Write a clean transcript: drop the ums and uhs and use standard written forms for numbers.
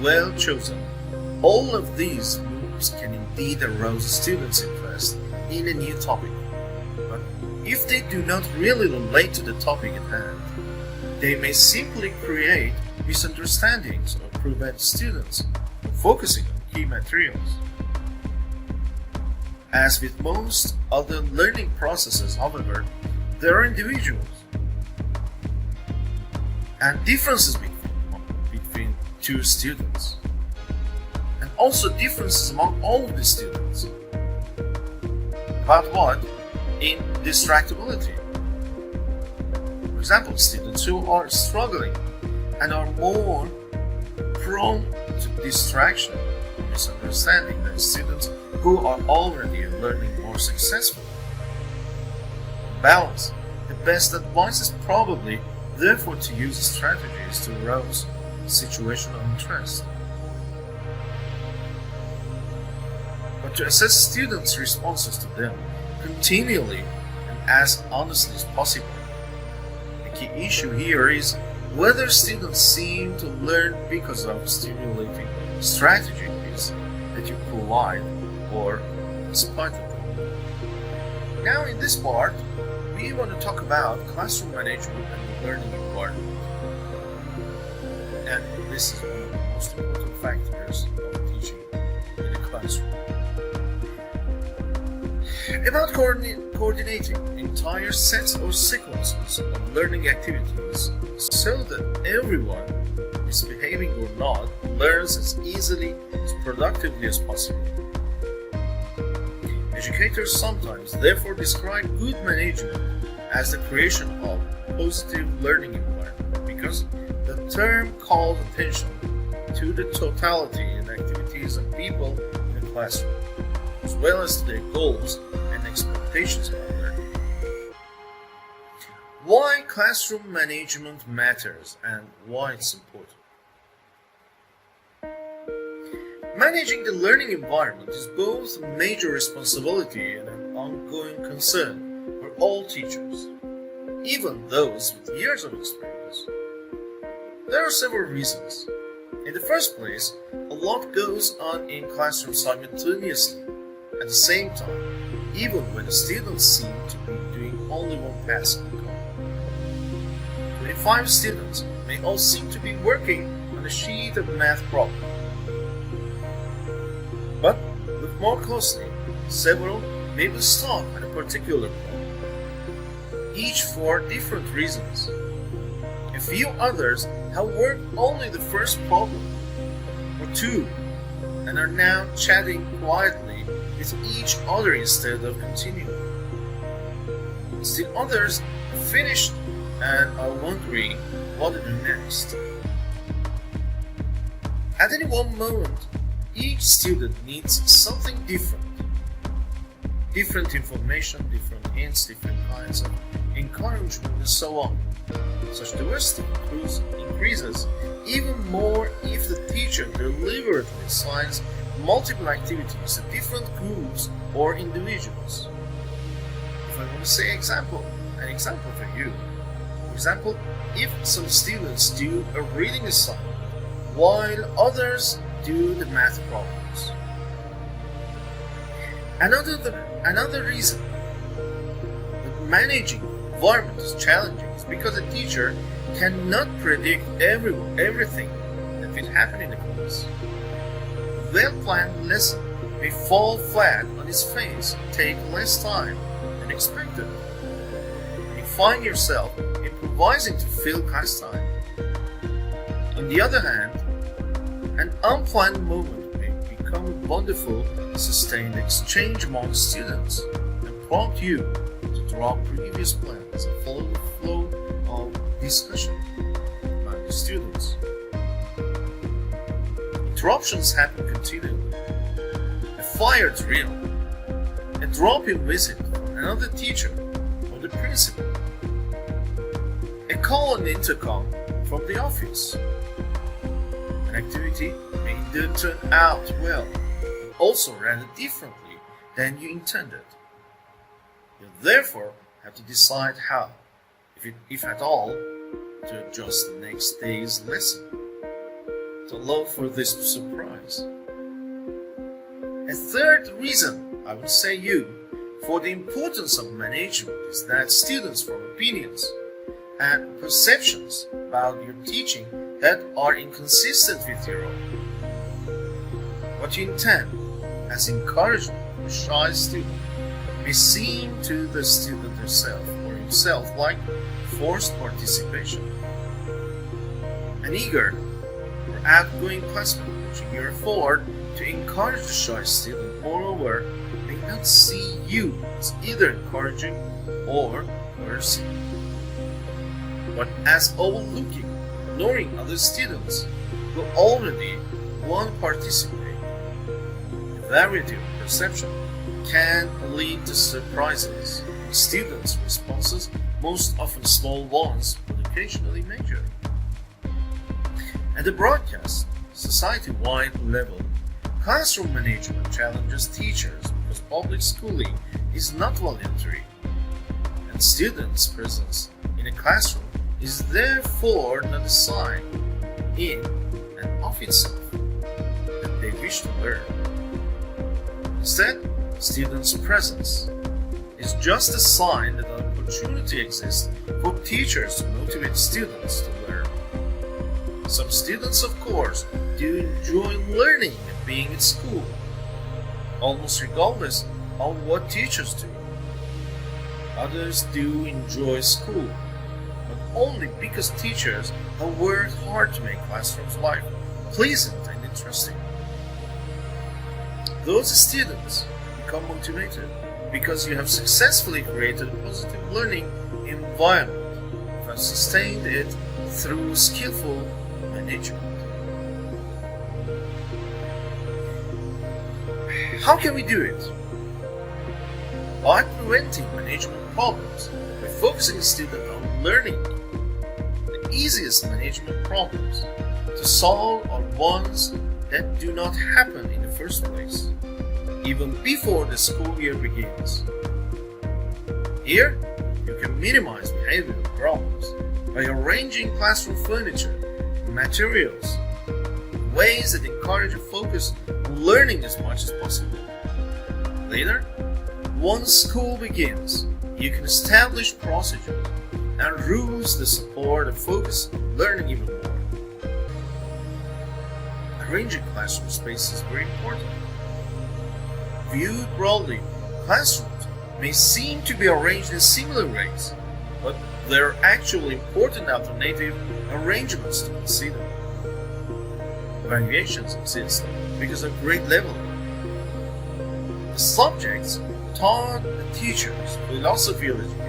well chosen, all of these moves can indeed arouse a student's interest in a new topic. But if they do not really relate to the topic at hand, they may simply create misunderstandings or prevent students from focusing on key materials. As with most other learning processes, however, there are individuals and differences between two students, and also differences among all the students. About what? In distractibility. For example, students who are struggling and are more prone to distraction and misunderstanding than students who are already learning more successfully. Balance. The best advice is probably therefore to use strategies to arouse situational interest. But to assess students' responses to them continually and as honestly as possible. The key issue here is whether students seem to learn because of stimulating strategies that you provide or in spite of them. Now in this part, we want to talk about classroom management and learning environment. And this is one of the most important factors of teaching in a classroom. About coordinating entire sets or sequences of learning activities so that everyone, misbehaving or not, learns as easily, as productively as possible. Educators sometimes therefore describe good management as the creation of positive learning environment because the term calls attention to the totality and activities of people in the classroom, as well as to their goals and expectations about learning. Why classroom management matters and why it's important. Managing the learning environment is both a major responsibility and an ongoing concern for all teachers, even those with years of experience. There are several reasons. In the first place, a lot goes on in classrooms simultaneously at the same time, even when the students seem to be doing only one task in common. 25 students may all seem to be working on a sheet of math problem. But look more closely, several may be stuck on a particular problem, each for different reasons. A few others have worked only the first problem or two and are now chatting quietly with each other instead of continuing. Still others have finished and are wondering what to do next. At any one moment, each student needs something different. Different information, different hints, different kinds of encouragement, and so on. Such diversity increases even more if the teacher deliberately assigns multiple activities to different groups or individuals. If I want to say an example for you. For example, if some students do a reading assignment while others do the math problems. Another reason that managing environment is challenging is because a teacher cannot predict everything that will happen in the class. A well-planned lesson may fall flat on its face and take less time than expected. You find yourself improvising to fill class time. On the other hand, an unplanned moment may become a wonderful, sustained exchange among students and prompt you to drop previous plans and follow the flow of discussion among the students. Interruptions happen continually. A fire drill, a drop-in visit from another teacher or the principal, a call on the intercom from the office. An activity may indeed turn out well, but also rather differently than you intended. You therefore have to decide how, if at all, to adjust the next day's lesson. to allow for this surprise. A third reason I would say for the importance of management is that students form opinions and perceptions about your teaching that are inconsistent with your own. What you intend as encouragement for a shy student may seem to the student herself or himself like forced participation. An eager or outgoing classmate pushing you forward to encourage the shy student, moreover, may not see you as either encouraging or coercing, but as overlooking, ignoring other students who already want to participate. The variety of perception can lead to surprises in students' responses, most often small ones, but occasionally major. At the broadcast, society-wide level, classroom management challenges teachers because public schooling is not voluntary, and students' presence in a classroom is therefore not a sign in and of itself that they wish to learn. Instead, students' presence is just a sign that an opportunity exists for teachers to motivate students to learn. Some students, of course, do enjoy learning and being at school, almost regardless of what teachers do. Others do enjoy school, but only because teachers have worked hard to make classrooms life pleasant and interesting. Those students become motivated because you have successfully created a positive learning environment and have sustained it through skillful management. How can we do it? By preventing management problems, by focusing the student on learning. The easiest management problems to solve are ones that do not happen in the first place, even before the school year begins. Here, you can minimize behavioral problems by arranging classroom furniture and materials in ways that encourage a focus on learning as much as possible. Later, once school begins, you can establish procedures and rules that support and focus on learning even more. Arranging classroom space is very important. Viewed broadly, classrooms may seem to be arranged in similar ways, but there are actually important alternative arrangements to consider. Variations exist because of grade level. The subjects taught the teachers philosophy of education